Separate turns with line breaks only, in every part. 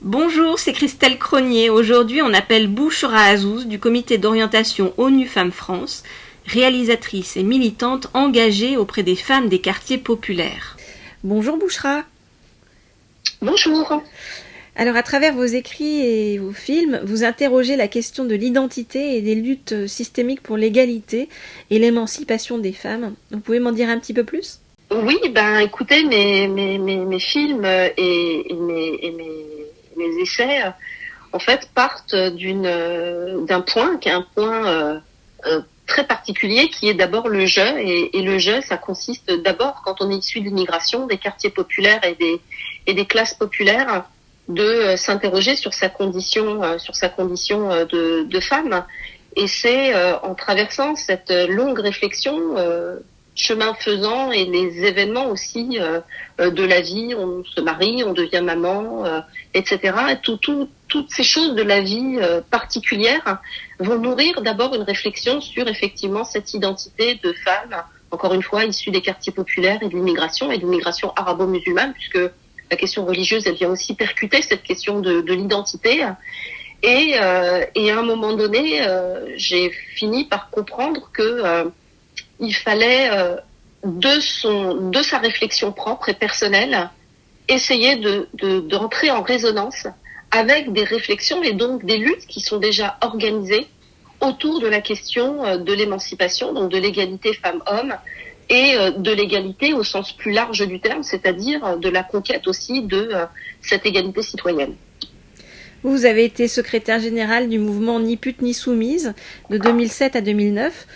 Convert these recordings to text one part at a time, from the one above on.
Bonjour, c'est Christelle Cronier. Aujourd'hui, on appelle Bouchra Azouz du comité d'orientation ONU Femmes France, réalisatrice et militante engagée auprès des femmes des quartiers populaires. Bonjour Bouchra.
Bonjour.
Alors, à travers vos écrits et vos films, vous interrogez la question de l'identité et des luttes systémiques pour l'égalité et l'émancipation des femmes. Vous pouvez m'en dire un petit peu plus ?
Oui, écoutez, mes films et mes essais, en fait, partent d'un point qui est un point très particulier, qui est d'abord le jeu. Et le jeu, ça consiste d'abord, quand on est issu de l'immigration, des quartiers populaires et des classes populaires, de s'interroger sur sa condition de femme. Et c'est en traversant cette longue réflexion, chemin faisant, et les événements aussi de la vie, on se marie, on devient maman, etc. Toutes ces choses de la vie particulière vont nourrir d'abord une réflexion sur effectivement cette identité de femme, encore une fois issue des quartiers populaires et de l'immigration arabo-musulmane, puisque la question religieuse, elle vient aussi percuter cette question de l'identité. Et à un moment donné, j'ai fini par comprendre que il fallait, de sa réflexion propre et personnelle, essayer de rentrer en résonance avec des réflexions et donc des luttes qui sont déjà organisées autour de la question de l'émancipation, donc de l'égalité femmes-hommes, et de l'égalité au sens plus large du terme, c'est-à-dire de la conquête aussi de cette égalité citoyenne.
Vous avez été secrétaire générale du mouvement Ni pute ni soumise de 2007 à 2009.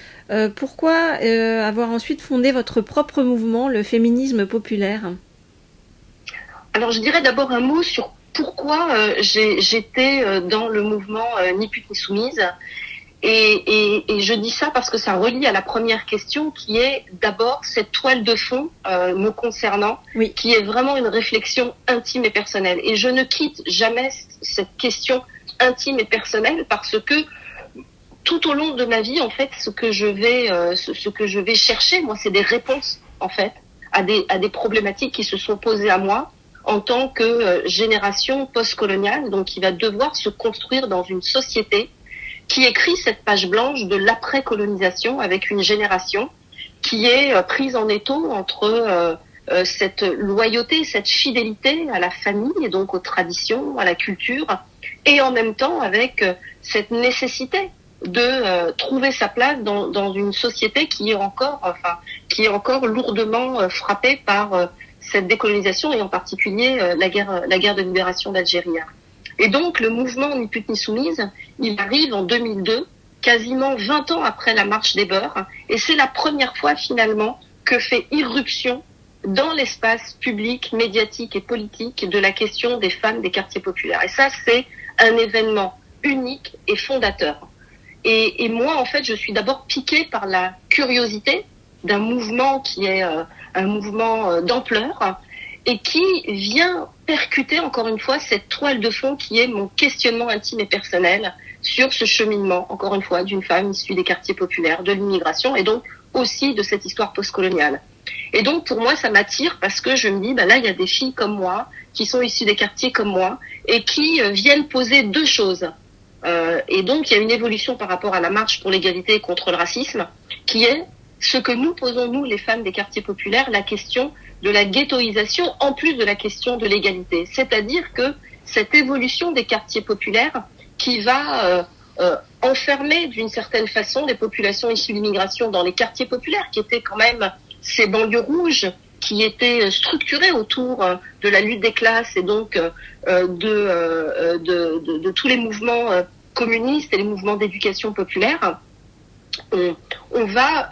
Pourquoi avoir ensuite fondé votre propre mouvement, le féminisme populaire ?
Alors, je dirais d'abord un mot sur pourquoi j'étais dans le mouvement Ni pute ni soumise. Et je dis ça parce que ça relie à la première question, qui est d'abord cette toile de fond me concernant, oui, qui est vraiment une réflexion intime et personnelle. Et je ne quitte jamais cette question intime et personnelle, parce que tout au long de ma vie, en fait, ce que je vais chercher, moi, c'est des réponses, en fait, à des problématiques qui se sont posées à moi en tant que génération postcoloniale, donc qui va devoir se construire dans une société qui écrit cette page blanche de l'après-colonisation, avec une génération qui est prise en étau entre cette loyauté, cette fidélité à la famille, et donc aux traditions, à la culture, et en même temps avec cette nécessité de trouver sa place dans une société qui est encore lourdement frappée par cette décolonisation, et en particulier la guerre de libération d'Algérie. Et donc, le mouvement Ni pute ni soumise, il arrive en 2002, quasiment 20 ans après la marche des beurs, et c'est la première fois finalement que fait irruption dans l'espace public, médiatique et politique de la question des femmes des quartiers populaires. Et ça, c'est un événement unique et fondateur. Et moi, en fait, je suis d'abord piquée par la curiosité d'un mouvement qui est un mouvement d'ampleur, et qui vient percuter encore une fois cette toile de fond qui est mon questionnement intime et personnel sur ce cheminement, encore une fois, d'une femme issue des quartiers populaires, de l'immigration, et donc aussi de cette histoire postcoloniale. Et donc pour moi, ça m'attire, parce que je me dis, là, il y a des filles comme moi, qui sont issues des quartiers comme moi, et qui viennent poser deux choses. Et donc il y a une évolution par rapport à la marche pour l'égalité et contre le racisme, qui est ce que nous posons, nous, les femmes des quartiers populaires, la question de la ghettoisation, en plus de la question de l'égalité. C'est-à-dire que cette évolution des quartiers populaires qui va enfermer d'une certaine façon les populations issues de l'immigration dans les quartiers populaires, qui étaient quand même ces banlieues rouges qui étaient structurées autour de la lutte des classes, et donc de tous les mouvements communistes et les mouvements d'éducation populaire. On va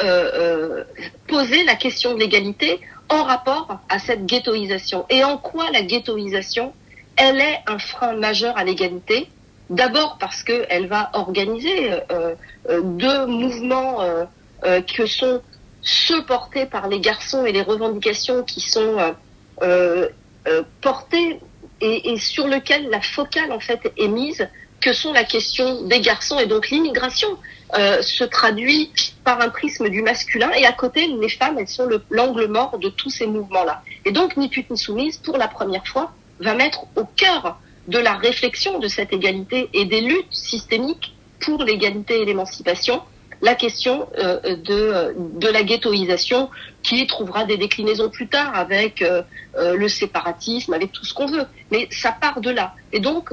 poser la question de l'égalité en rapport à cette ghettoisation. Et en quoi la ghettoisation, elle est un frein majeur à l'égalité ? D'abord parce qu'elle va organiser deux mouvements que sont ceux portés par les garçons, et les revendications qui sont portées et sur lesquelles la focale en fait est mise, que sont la question des garçons. Et donc l'immigration se traduit par un prisme du masculin, et à côté, les femmes, elles sont l'angle mort de tous ces mouvements-là. Et donc, Ni pute ni soumise, pour la première fois, va mettre au cœur de la réflexion de cette égalité et des luttes systémiques pour l'égalité et l'émancipation, la question de la ghettoisation qui trouvera des déclinaisons plus tard avec le séparatisme, avec tout ce qu'on veut. Mais ça part de là. Et donc,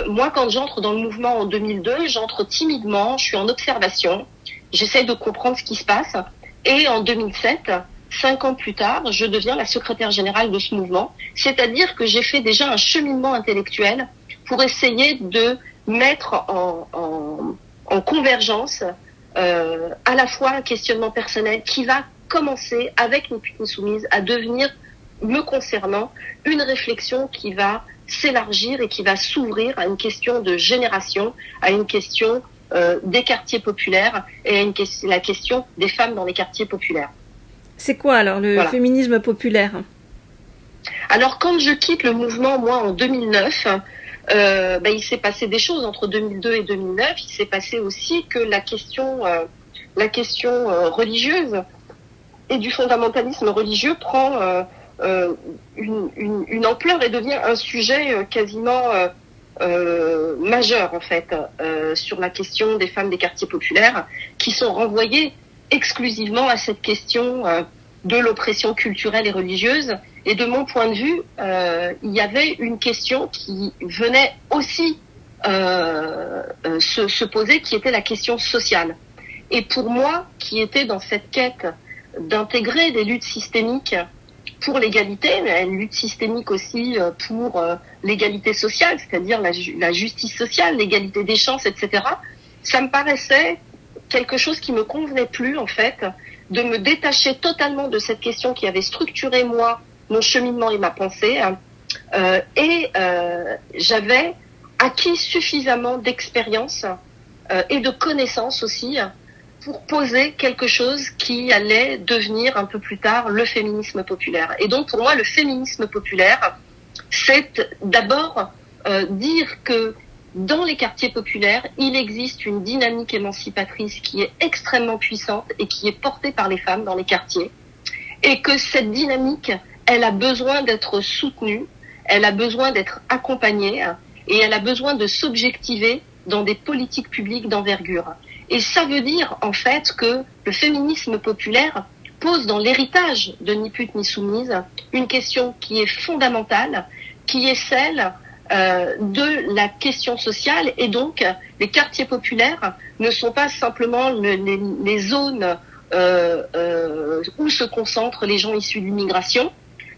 moi, quand j'entre dans le mouvement en 2002, j'entre timidement, je suis en observation, j'essaie de comprendre ce qui se passe. Et en 2007, 5 ans plus tard, je deviens la secrétaire générale de ce mouvement. C'est-à-dire que j'ai fait déjà un cheminement intellectuel pour essayer de mettre en convergence à la fois un questionnement personnel qui va commencer avec Ni Putes Ni Soumises à devenir, me concernant, une réflexion qui va s'élargir et qui va s'ouvrir à une question de génération, à une question des quartiers populaires et à la question des femmes dans les quartiers populaires.
C'est quoi alors le féminisme populaire ?
Alors quand je quitte le mouvement, moi, en 2009, il s'est passé des choses entre 2002 et 2009. Il s'est passé aussi que la question religieuse et du fondamentalisme religieux prend une ampleur et devient un sujet quasiment majeur en fait sur la question des femmes des quartiers populaires qui sont renvoyées exclusivement à cette question de l'oppression culturelle et religieuse. Et de mon point de vue, il y avait une question qui venait aussi se poser, qui était la question sociale. Et pour moi, qui était dans cette quête d'intégrer des luttes systémiques pour l'égalité, mais une lutte systémique aussi pour l'égalité sociale, c'est-à-dire la justice sociale, l'égalité des chances, etc., ça me paraissait quelque chose qui me convenait plus, en fait, de me détacher totalement de cette question qui avait structuré, moi, mon cheminement et ma pensée. J'avais acquis suffisamment d'expérience et de connaissances aussi pour poser quelque chose qui allait devenir un peu plus tard le féminisme populaire. Et donc, pour moi, le féminisme populaire, c'est d'abord dire que dans les quartiers populaires, il existe une dynamique émancipatrice qui est extrêmement puissante et qui est portée par les femmes dans les quartiers. Et que cette dynamique, elle a besoin d'être soutenue, elle a besoin d'être accompagnée et elle a besoin de s'objectiver dans des politiques publiques d'envergure. Et ça veut dire, en fait, que le féminisme populaire pose dans l'héritage de Ni Putes Ni Soumises une question qui est fondamentale, qui est celle de la question sociale. Et donc, les quartiers populaires ne sont pas simplement les zones où se concentrent les gens issus de l'immigration.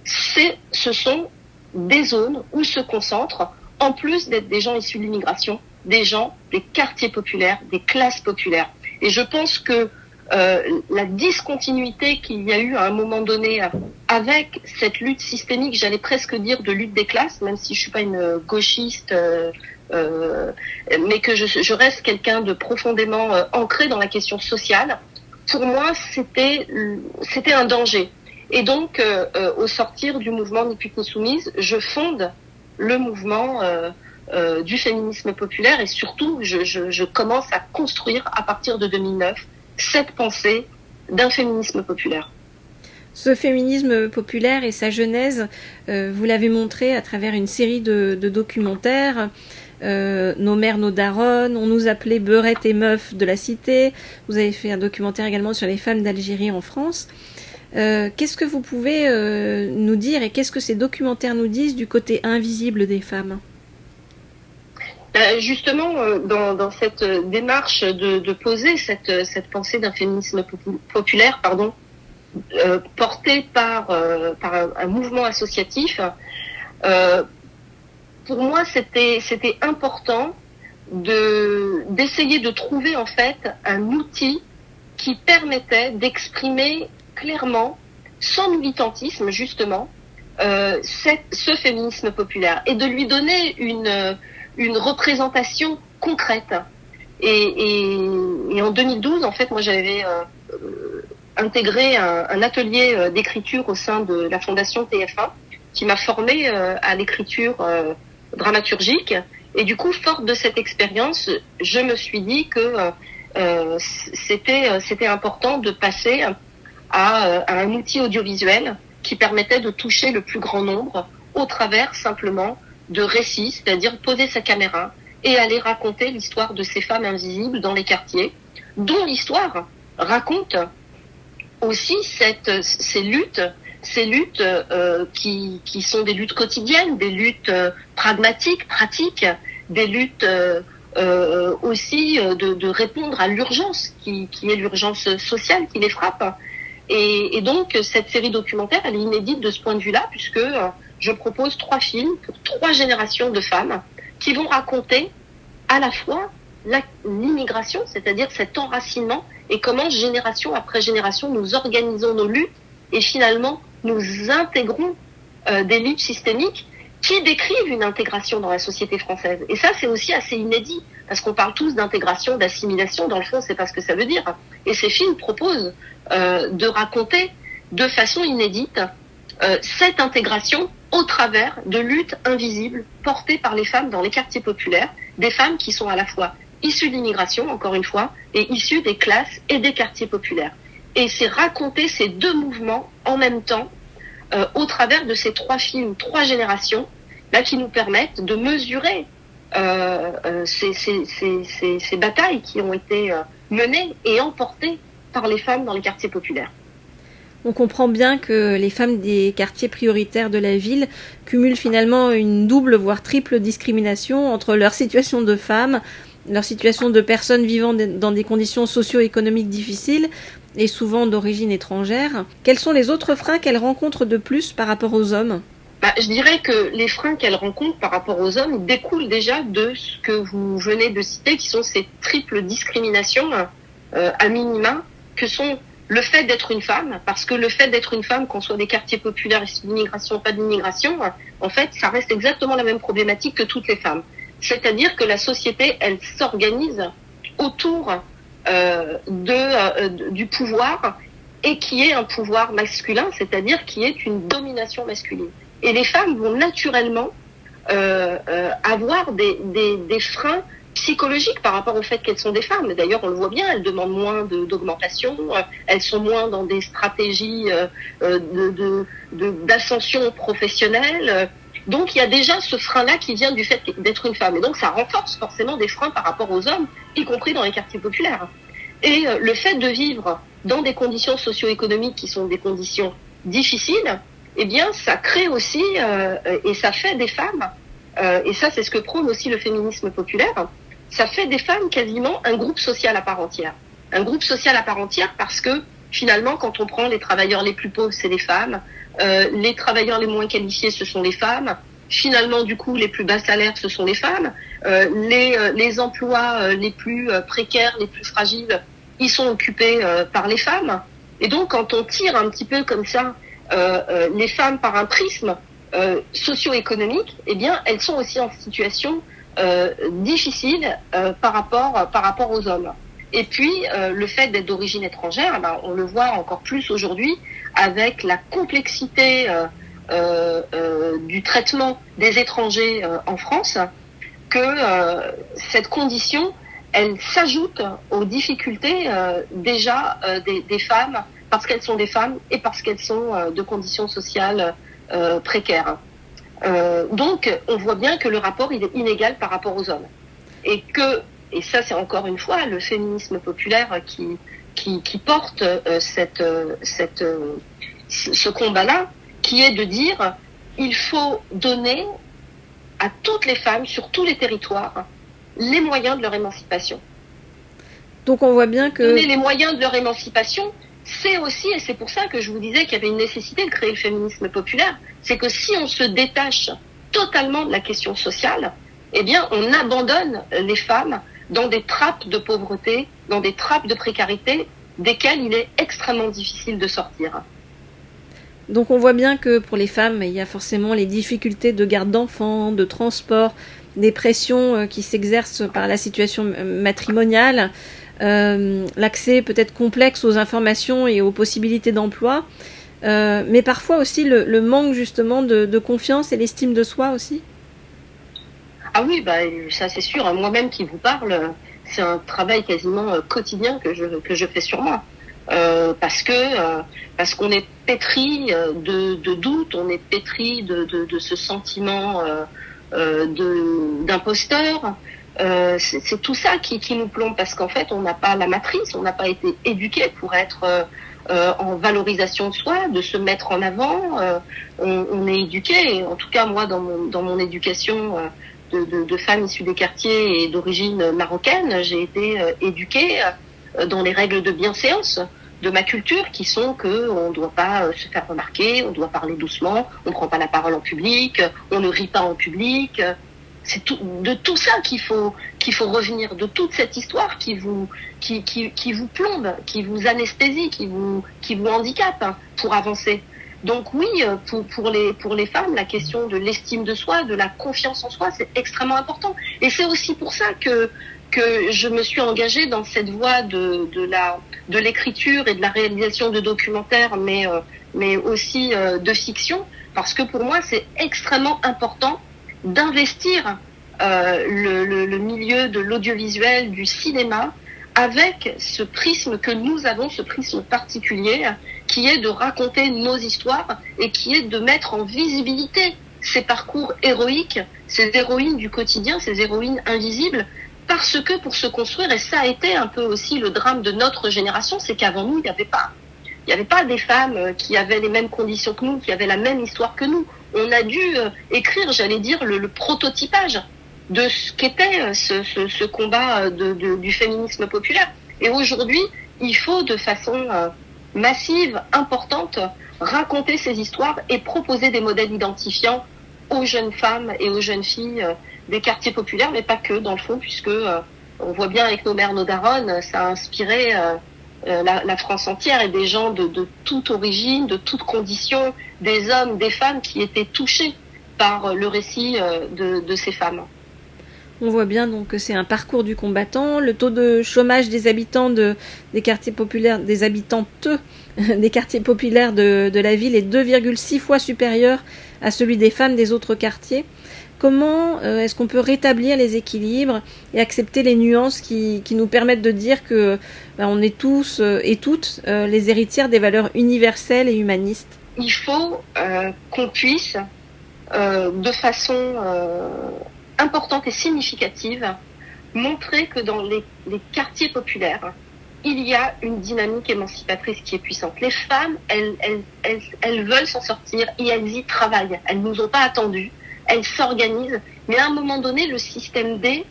Ce sont des zones où se concentrent, en plus d'être des gens issus de l'immigration, des gens des quartiers populaires, des classes populaires. Et je pense que la discontinuité qu'il y a eu à un moment donné avec cette lutte systémique, j'allais presque dire de lutte des classes, même si je suis pas une gauchiste, mais que je reste quelqu'un de profondément ancré dans la question sociale, pour moi c'était un danger. Et donc au sortir du mouvement Ni Putes Ni Soumises, je fonde le mouvement du féminisme populaire et surtout je commence à construire à partir de 2009 cette pensée d'un féminisme populaire.
Ce féminisme populaire et sa genèse, vous l'avez montré à travers une série de documentaires, Nos mères, nos daronnes, on nous appelait Beurettes et meufs de la cité, vous avez fait un documentaire également sur les femmes d'Algérie en France. Qu'est-ce que vous pouvez nous dire et qu'est-ce que ces documentaires nous disent du côté invisible des femmes ?
Justement, dans cette démarche de poser cette pensée d'un féminisme populaire, porté par un mouvement associatif, pour moi c'était important d'essayer de trouver en fait un outil qui permettait d'exprimer clairement, sans militantisme justement, ce féminisme populaire et de lui donner une représentation concrète. Et en 2012, en fait, moi j'avais intégré un atelier d'écriture au sein de la Fondation TF1 qui m'a formée à l'écriture dramaturgique. Et du coup, forte de cette expérience, je me suis dit que c'était important de passer à un outil audiovisuel qui permettait de toucher le plus grand nombre au travers simplement de récit, c'est-à-dire poser sa caméra et aller raconter l'histoire de ces femmes invisibles dans les quartiers, dont l'histoire raconte aussi ces luttes qui sont des luttes quotidiennes, des luttes pragmatiques, pratiques, des luttes aussi de répondre à l'urgence qui est l'urgence sociale qui les frappe. Et donc cette série documentaire, elle est inédite de ce point de vue-là, puisque je propose 3 films pour 3 générations de femmes qui vont raconter à la fois l'immigration, c'est-à-dire cet enracinement, et comment génération après génération nous organisons nos luttes et finalement nous intégrons des luttes systémiques qui décrivent une intégration dans la société française. Et ça, c'est aussi assez inédit, parce qu'on parle tous d'intégration, d'assimilation, dans le fond, c'est pas ce que ça veut dire. Et ces films proposent de raconter de façon inédite cette intégration au travers de luttes invisibles portées par les femmes dans les quartiers populaires, des femmes qui sont à la fois issues de l'immigration, encore une fois, et issues des classes et des quartiers populaires. Et c'est raconter ces 2 mouvements en même temps au travers de ces 3 films, 3 générations, là, qui nous permettent de mesurer ces batailles qui ont été menées et emportées par les femmes dans les quartiers populaires.
On comprend bien que les femmes des quartiers prioritaires de la ville cumulent finalement une double, voire triple discrimination entre leur situation de femme, leur situation de personnes vivant dans des conditions socio-économiques difficiles et souvent d'origine étrangère. Quels sont les autres freins qu'elles rencontrent de plus par rapport aux hommes ?
Je dirais que les freins qu'elles rencontrent par rapport aux hommes découlent déjà de ce que vous venez de citer, qui sont ces triples discriminations à minima, que sont le fait d'être une femme, parce que le fait d'être une femme, qu'on soit des quartiers populaires, d'immigration ou pas d'immigration, en fait, ça reste exactement la même problématique que toutes les femmes. C'est-à-dire que la société, elle s'organise autour du pouvoir, et qui est un pouvoir masculin, c'est-à-dire qui est une domination masculine. Et les femmes vont naturellement avoir des freins psychologiques par rapport au fait qu'elles sont des femmes. D'ailleurs, on le voit bien, elles demandent moins d'augmentation, elles sont moins dans des stratégies d'ascension professionnelle. Donc, il y a déjà ce frein-là qui vient du fait d'être une femme. Et donc, ça renforce forcément des freins par rapport aux hommes, y compris dans les quartiers populaires. Et le fait de vivre dans des conditions socio-économiques qui sont des conditions difficiles, eh bien, ça crée aussi, et ça fait des femmes, et ça, c'est ce que prône aussi le féminisme populaire, ça fait des femmes quasiment un groupe social à part entière. Un groupe social à part entière parce que, finalement, quand on prend les travailleurs les plus pauvres, c'est les femmes, les travailleurs les moins qualifiés, ce sont les femmes, finalement, du coup, les plus bas salaires, ce sont les femmes, les emplois les plus précaires, les plus fragiles, ils sont occupés par les femmes. Et donc, quand on tire un petit peu comme ça les femmes par un prisme socio-économique, eh bien, elles sont aussi en situation difficile par rapport aux hommes. Et puis, le fait d'être d'origine étrangère, on le voit encore plus aujourd'hui avec la complexité du traitement des étrangers en France, que cette condition, elle s'ajoute aux difficultés déjà des femmes, parce qu'elles sont des femmes et parce qu'elles sont de conditions sociales précaires. Donc, on voit bien que le rapport il est inégal par rapport aux hommes. Et ça c'est encore une fois le féminisme populaire qui porte ce combat-là, qui est de dire il faut donner à toutes les femmes sur tous les territoires les moyens de leur émancipation.
Donc on voit bien que...
Donner les moyens de leur émancipation, c'est aussi, et c'est pour ça que je vous disais qu'il y avait une nécessité de créer le féminisme populaire, c'est que si on se détache totalement de la question sociale, eh bien on abandonne les femmes dans des trappes de pauvreté, dans des trappes de précarité, desquelles il est extrêmement difficile de sortir.
Donc on voit bien que pour les femmes, il y a forcément les difficultés de garde d'enfants, de transport, des pressions qui s'exercent par la situation matrimoniale, l'accès peut-être complexe aux informations et aux possibilités d'emploi, mais parfois aussi le manque justement de confiance et l'estime de soi aussi.
Ah oui, ça c'est sûr. Moi-même qui vous parle, c'est un travail quasiment quotidien que je fais sur moi. Parce qu'on est pétri de doute, on est pétri de ce sentiment d'imposteurs. C'est tout ça qui nous plombe, parce qu'en fait, on n'a pas la matrice, on n'a pas été éduqué pour être en valorisation de soi, de se mettre en avant. On est éduqué, en tout cas moi dans mon éducation de femmes issues des quartiers et d'origine marocaine, j'ai été éduquée dans les règles de bienséance de ma culture, qui sont que on ne doit pas se faire remarquer, on doit parler doucement, on ne prend pas la parole en public, on ne rit pas en public. C'est de tout ça qu'il faut revenir, de toute cette histoire qui vous plombe, qui vous anesthésie, qui vous handicape pour avancer. Donc oui, pour les femmes, la question de l'estime de soi, de la confiance en soi, c'est extrêmement important. Et c'est aussi pour ça que je me suis engagée dans cette voie de l'écriture et de la réalisation de documentaires, mais aussi de fiction, parce que pour moi c'est extrêmement important d'investir le milieu de l'audiovisuel, du cinéma, avec ce prisme que nous avons, ce prisme particulier, qui est de raconter nos histoires et qui est de mettre en visibilité ces parcours héroïques, ces héroïnes du quotidien, ces héroïnes invisibles, parce que pour se construire, et ça a été un peu aussi le drame de notre génération, c'est qu'avant nous, il n'y avait pas des femmes qui avaient les mêmes conditions que nous, qui avaient la même histoire que nous. On a dû écrire, j'allais dire, le prototypage de ce qu'était ce combat du féminisme populaire. Et aujourd'hui, il faut de façon massive, importante, raconter ces histoires et proposer des modèles identifiants aux jeunes femmes et aux jeunes filles des quartiers populaires, mais pas que, dans le fond, puisque on voit bien avec nos mères, nos daronnes, ça a inspiré la France entière, et des gens de toute origine, de toute condition, des hommes, des femmes qui étaient touchés par le récit de ces femmes.
On voit bien donc que c'est un parcours du combattant. Le taux de chômage des habitants des quartiers populaires, des habitantes des quartiers populaires de la ville est 2,6 fois supérieur à celui des femmes des autres quartiers. Comment est-ce qu'on peut rétablir les équilibres et accepter les nuances qui nous permettent de dire que on est tous et toutes les héritières des valeurs universelles et humanistes?
Il faut qu'on puisse, de façon importante et significative, montrer que dans les quartiers populaires, il y a une dynamique émancipatrice qui est puissante. Les femmes, elles veulent s'en sortir et elles y travaillent. Elles nous ont pas attendus. Elles s'organisent, mais à un moment donné, le système D,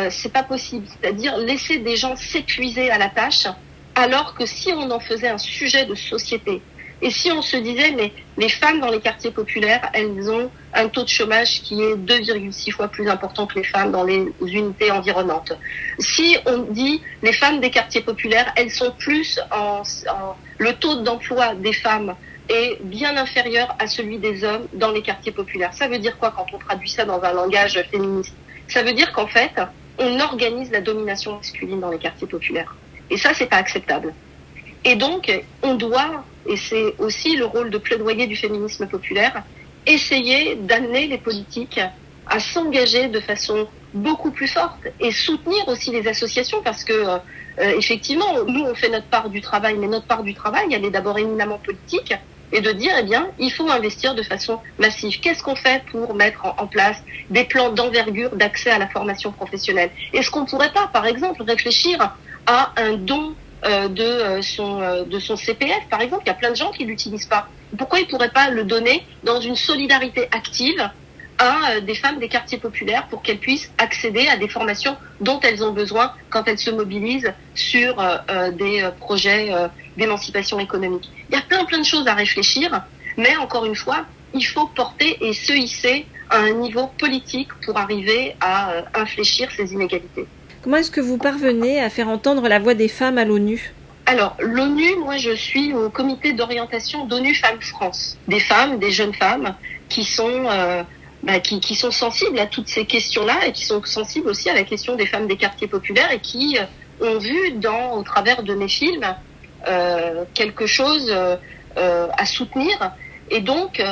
c'est pas possible. C'est-à-dire laisser des gens s'épuiser à la tâche, alors que si on en faisait un sujet de société, et si on se disait, mais les femmes dans les quartiers populaires, elles ont un taux de chômage qui est 2,6 fois plus important que les femmes dans les unités environnantes. Si on dit, les femmes des quartiers populaires, elles sont plus le taux d'emploi des femmes est bien inférieur à celui des hommes dans les quartiers populaires. Ça veut dire quoi quand on traduit ça dans un langage féministe? Ça veut dire qu'en fait, on organise la domination masculine dans les quartiers populaires. Et ça, c'est pas acceptable. Et donc, on doit, et c'est aussi le rôle de plaidoyer du féminisme populaire, essayer d'amener les politiques à s'engager de façon beaucoup plus forte et soutenir aussi les associations, parce que effectivement, nous, on fait notre part du travail, mais notre part du travail, elle est d'abord éminemment politique, et de dire, eh bien, il faut investir de façon massive. Qu'est-ce qu'on fait pour mettre en place des plans d'envergure d'accès à la formation professionnelle? Est-ce qu'on pourrait pas, par exemple, réfléchir à un don de son CPF, par exemple? Il y a plein de gens qui l'utilisent pas. Pourquoi ils pourraient pas le donner dans une solidarité active à des femmes des quartiers populaires pour qu'elles puissent accéder à des formations dont elles ont besoin quand elles se mobilisent sur des projets d'émancipation économique? Il y a plein de choses à réfléchir, mais encore une fois, il faut porter et se hisser à un niveau politique pour arriver à infléchir ces inégalités.
Comment est-ce que vous parvenez à faire entendre la voix des femmes à l'ONU?
Alors, l'ONU, moi je suis au comité d'orientation d'ONU Femmes France. Des femmes, des jeunes femmes qui sont qui sont sensibles à toutes ces questions-là et qui sont sensibles aussi à la question des femmes des quartiers populaires et qui ont vu au travers de mes films quelque chose à soutenir. Et donc,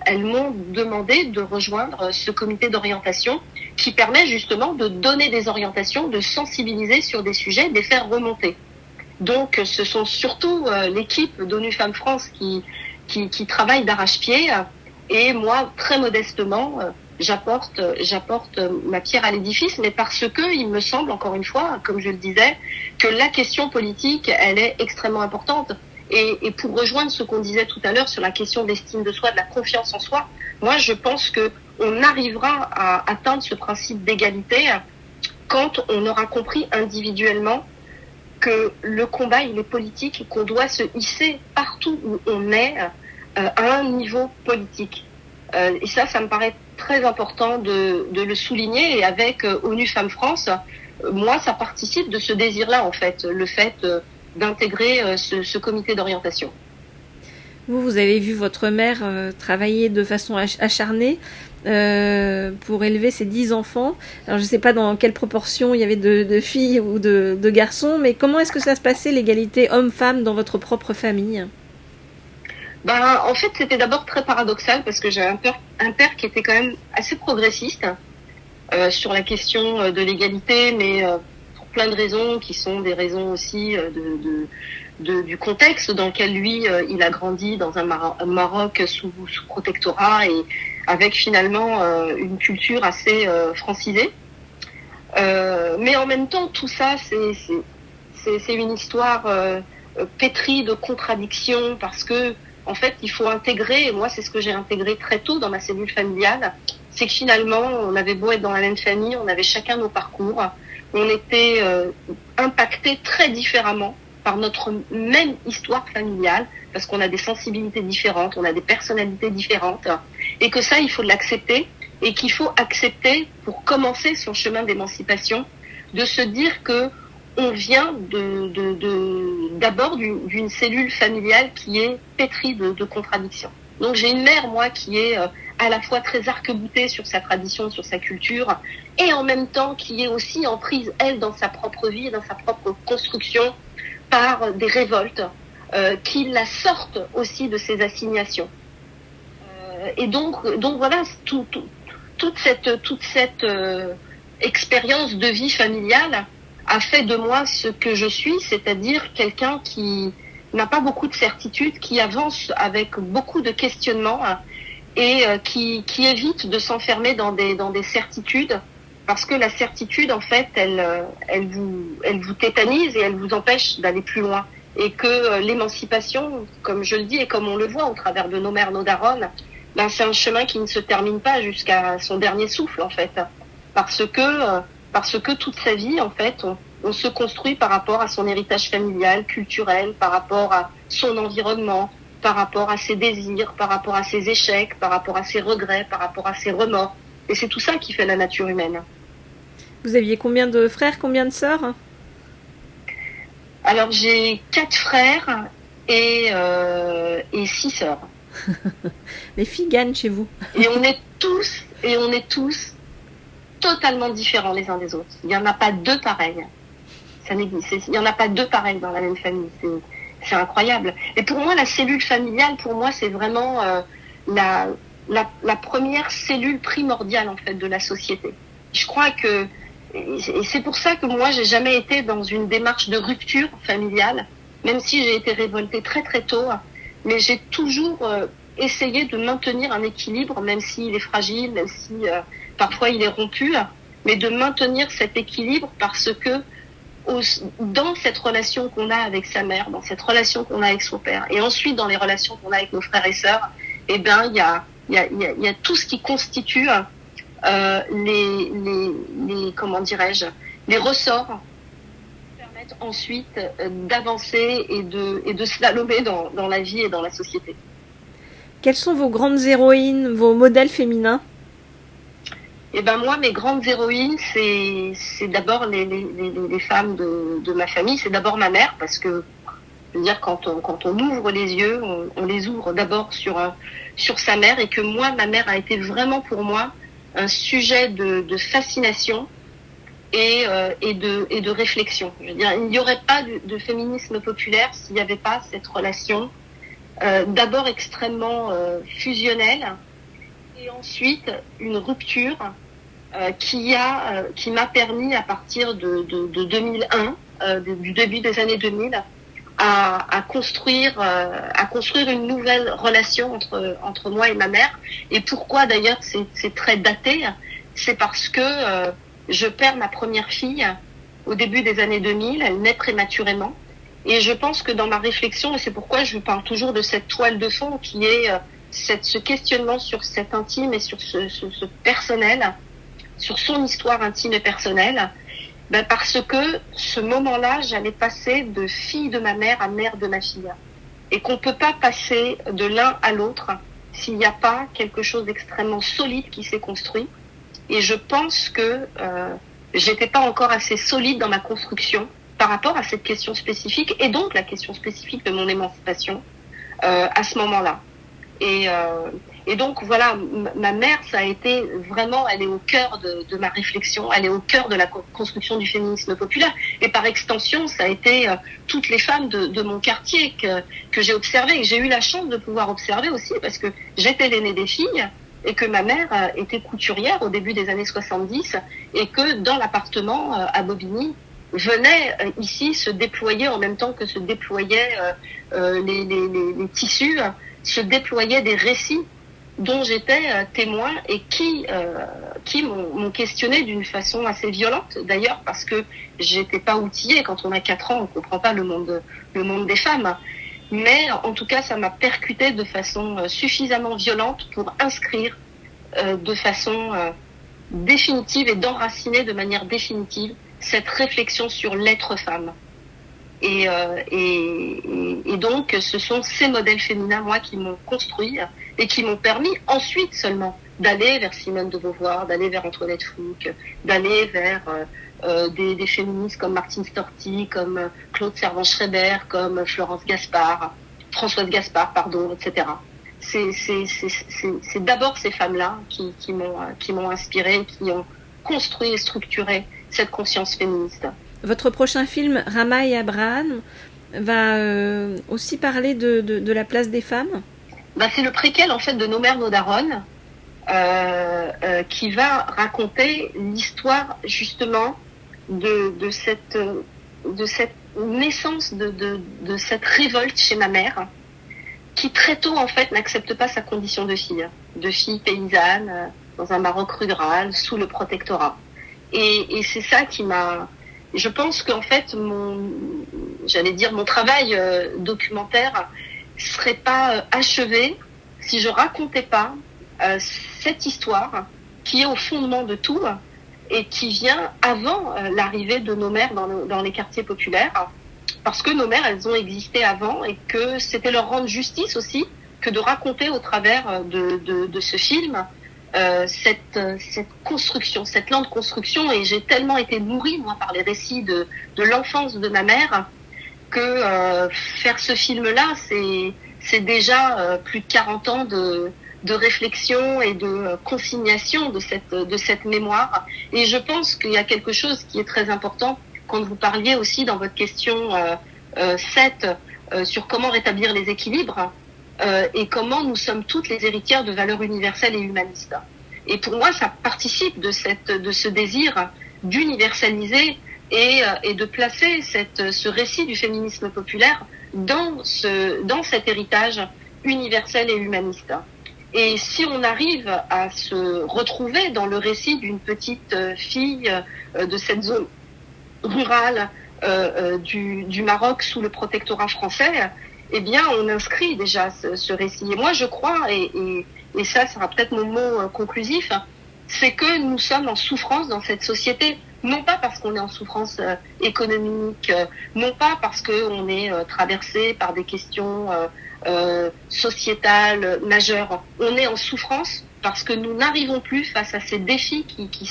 elles m'ont demandé de rejoindre ce comité d'orientation qui permet justement de donner des orientations, de sensibiliser sur des sujets, de les faire remonter. Donc, ce sont surtout l'équipe d'ONU Femmes France qui travaille d'arrache-pied. Et moi, très modestement, j'apporte ma pierre à l'édifice, mais parce que il me semble, encore une fois, comme je le disais, que la question politique, elle est extrêmement importante. Et pour rejoindre ce qu'on disait tout à l'heure sur la question de l'estime de soi, de la confiance en soi, moi je pense que on arrivera à atteindre ce principe d'égalité quand on aura compris individuellement que le combat il est politique, qu'on doit se hisser partout où on est à un niveau politique. Et ça me paraît très important de le souligner. Et avec ONU Femmes France, moi, ça participe de ce désir-là, en fait, le fait d'intégrer ce comité d'orientation.
Vous avez vu votre mère travailler de façon acharnée pour élever ses 10 enfants. Alors, je ne sais pas dans quelle proportion il y avait de filles ou de garçons, mais comment est-ce que ça se passait, l'égalité homme-femme, dans votre propre famille ?
En fait, c'était d'abord très paradoxal parce que j'ai un père qui était quand même assez progressiste sur la question de l'égalité, mais pour plein de raisons qui sont des raisons aussi du contexte dans lequel lui il a grandi dans un Maroc sous protectorat et avec finalement une culture assez francisée. Mais en même temps, tout ça, c'est une histoire pétrie de contradictions parce que en fait, il faut intégrer, et moi c'est ce que j'ai intégré très tôt dans ma cellule familiale, c'est que finalement, on avait beau être dans la même famille, on avait chacun nos parcours, on était impactés très différemment par notre même histoire familiale, parce qu'on a des sensibilités différentes, on a des personnalités différentes, et que ça, il faut l'accepter, et qu'il faut accepter, pour commencer son chemin d'émancipation, de se dire que on vient d'abord d'une cellule familiale qui est pétrie de contradictions. Donc j'ai une mère, moi, qui est à la fois très arc-boutée sur sa tradition, sur sa culture, et en même temps qui est aussi en prise, elle, dans sa propre vie, dans sa propre construction, par des révoltes qui la sortent aussi de ses assignations. Et donc voilà, toute cette expérience de vie familiale a fait de moi ce que je suis, c'est-à-dire quelqu'un qui n'a pas beaucoup de certitudes, qui avance avec beaucoup de questionnements et qui évite de s'enfermer dans des certitudes, parce que la certitude, en fait, elle vous tétanise et elle vous empêche d'aller plus loin. Et que l'émancipation, comme je le dis et comme on le voit au travers de nos mères, nos daronnes, c'est un chemin qui ne se termine pas jusqu'à son dernier souffle, en fait, parce que toute sa vie, en fait, on se construit par rapport à son héritage familial, culturel, par rapport à son environnement, par rapport à ses désirs, par rapport à ses échecs, par rapport à ses regrets, par rapport à ses remords. Et c'est tout ça qui fait la nature humaine.
Vous aviez combien de frères, combien de sœurs ?
Alors, j'ai 4 frères et 6 sœurs.
Les filles gagnent chez vous.
Et on est tous totalement différents les uns des autres. Il n'y en a pas 2 pareils. Il n'y en a pas 2 pareils dans la même famille. C'est incroyable. Et pour moi, la cellule familiale, c'est vraiment la première cellule primordiale, en fait, de la société. Je crois que, et c'est pour ça que moi, j'ai jamais été dans une démarche de rupture familiale, même si j'ai été révoltée très très tôt, mais j'ai toujours essayé de maintenir un équilibre, même s'il est fragile, même si parfois il est rompu, mais de maintenir cet équilibre parce que dans cette relation qu'on a avec sa mère, dans cette relation qu'on a avec son père, et ensuite dans les relations qu'on a avec nos frères et sœurs, il y a tout ce qui constitue les ressorts qui permettent ensuite d'avancer et de slalomer dans la vie et dans la société.
Quelles sont vos grandes héroïnes, vos modèles féminins ?
Moi, mes grandes héroïnes, c'est d'abord les femmes de ma famille. C'est d'abord ma mère, parce que, je veux dire, quand on ouvre les yeux, on les ouvre d'abord sur sa mère, et que moi, ma mère a été vraiment pour moi un sujet de fascination et de réflexion. Je veux dire, il n'y aurait pas de féminisme populaire s'il n'y avait pas cette relation d'abord extrêmement fusionnelle, et ensuite une rupture qui m'a permis, à partir de 2001, du début des années 2000, à construire une nouvelle relation entre moi et ma mère. Et pourquoi d'ailleurs c'est très daté, c'est parce que je perds ma première fille au début des années 2000, elle naît prématurément. Et je pense que dans ma réflexion, et c'est pourquoi je parle toujours de cette toile de fond qui est ce questionnement sur cet intime et sur ce personnel, sur son histoire intime et personnelle, parce que ce moment-là, j'allais passer de fille de ma mère à mère de ma fille. Et qu'on ne peut pas passer de l'un à l'autre s'il n'y a pas quelque chose d'extrêmement solide qui s'est construit. Et je pense que j'étais pas encore assez solide dans ma construction par rapport à cette question spécifique, et donc la question spécifique de mon émancipation à ce moment-là. Et donc voilà, ma mère, ça a été vraiment, elle est au cœur de ma réflexion, elle est au cœur de la construction du féminisme populaire. Et par extension, ça a été toutes les femmes de mon quartier que j'ai observées, et j'ai eu la chance de pouvoir observer aussi, parce que j'étais l'aînée des filles, et que ma mère était couturière au début des années 70, et que dans l'appartement à Bobigny, venait ici se déployer en même temps que se déployaient les tissus, se déployaient des récits dont j'étais témoin et qui m'ont questionné d'une façon assez violente d'ailleurs, parce que j'étais pas outillée. Quand on a 4 ans, on comprend pas le monde des femmes. Mais en tout cas, ça m'a percuté de façon suffisamment violente pour inscrire de façon définitive et d'enraciner de manière définitive cette réflexion sur l'être femme. Et donc, ce sont ces modèles féminins, moi, qui m'ont construit et qui m'ont permis ensuite seulement d'aller vers Simone de Beauvoir, d'aller vers Antoinette Fouque, d'aller vers des féministes comme Martine Storti, comme Claude Servan-Schreiber, comme Françoise Gaspard, etc. C'est d'abord ces femmes-là qui m'ont inspirée, qui ont construit et structuré cette conscience féministe.
Votre prochain film, Rama et Abraham, va aussi parler de la place des femmes ?
C'est le préquel en fait de Nos mères, nos daronnes, qui va raconter l'histoire justement de cette naissance de cette révolte chez ma mère, qui très tôt en fait n'accepte pas sa condition de fille paysanne dans un Maroc rural sous le protectorat. Et c'est ça qui m'a... Je pense qu'en fait, mon travail documentaire serait pas achevé si je racontais pas cette histoire qui est au fondement de tout et qui vient avant l'arrivée de nos mères dans les quartiers populaires, parce que nos mères, elles ont existé avant et que c'était leur rendre justice aussi que de raconter au travers de ce film cette construction, cette lente construction. Et j'ai tellement été nourrie, moi, par les récits de l'enfance de ma mère, que faire ce film-là, c'est déjà plus de 40 ans de réflexion et de consignation de cette mémoire. Et je pense qu'il y a quelque chose qui est très important quand vous parliez aussi dans votre question 7 sur comment rétablir les équilibres. Et comment nous sommes toutes les héritières de valeurs universelles et humanistes. Et pour moi, ça participe de ce désir d'universaliser et de placer ce récit du féminisme populaire dans cet héritage universel et humaniste. Et si on arrive à se retrouver dans le récit d'une petite fille de cette zone rurale du Maroc sous le protectorat français, eh bien, on inscrit déjà ce récit. Et moi, je crois, et ça sera peut-être mon mot conclusif, c'est que nous sommes en souffrance dans cette société. Non pas parce qu'on est en souffrance économique, non pas parce qu'on est traversé par des questions sociétales majeures. On est en souffrance parce que nous n'arrivons plus face à ces défis qui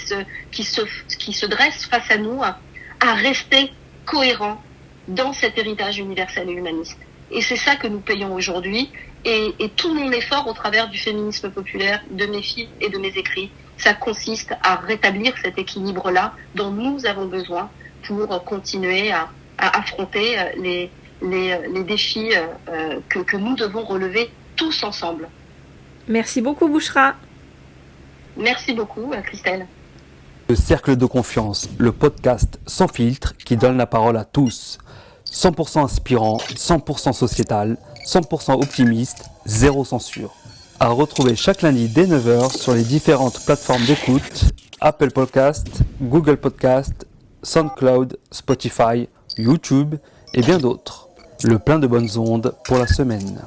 se dressent face à nous à rester cohérents dans cet héritage universel et humaniste. Et c'est ça que nous payons aujourd'hui. Et tout mon effort au travers du féminisme populaire, de mes films et de mes écrits, ça consiste à rétablir cet équilibre-là dont nous avons besoin pour continuer à affronter les défis que nous devons relever tous ensemble.
Merci beaucoup, Bouchra.
Merci beaucoup, Christelle.
Le Cercle de Confiance, le podcast sans filtre qui donne la parole à tous. 100% inspirant, 100% sociétal, 100% optimiste, zéro censure. À retrouver chaque lundi dès 9h sur les différentes plateformes d'écoute, Apple Podcast, Google Podcast, SoundCloud, Spotify, YouTube et bien d'autres. Le plein de bonnes ondes pour la semaine.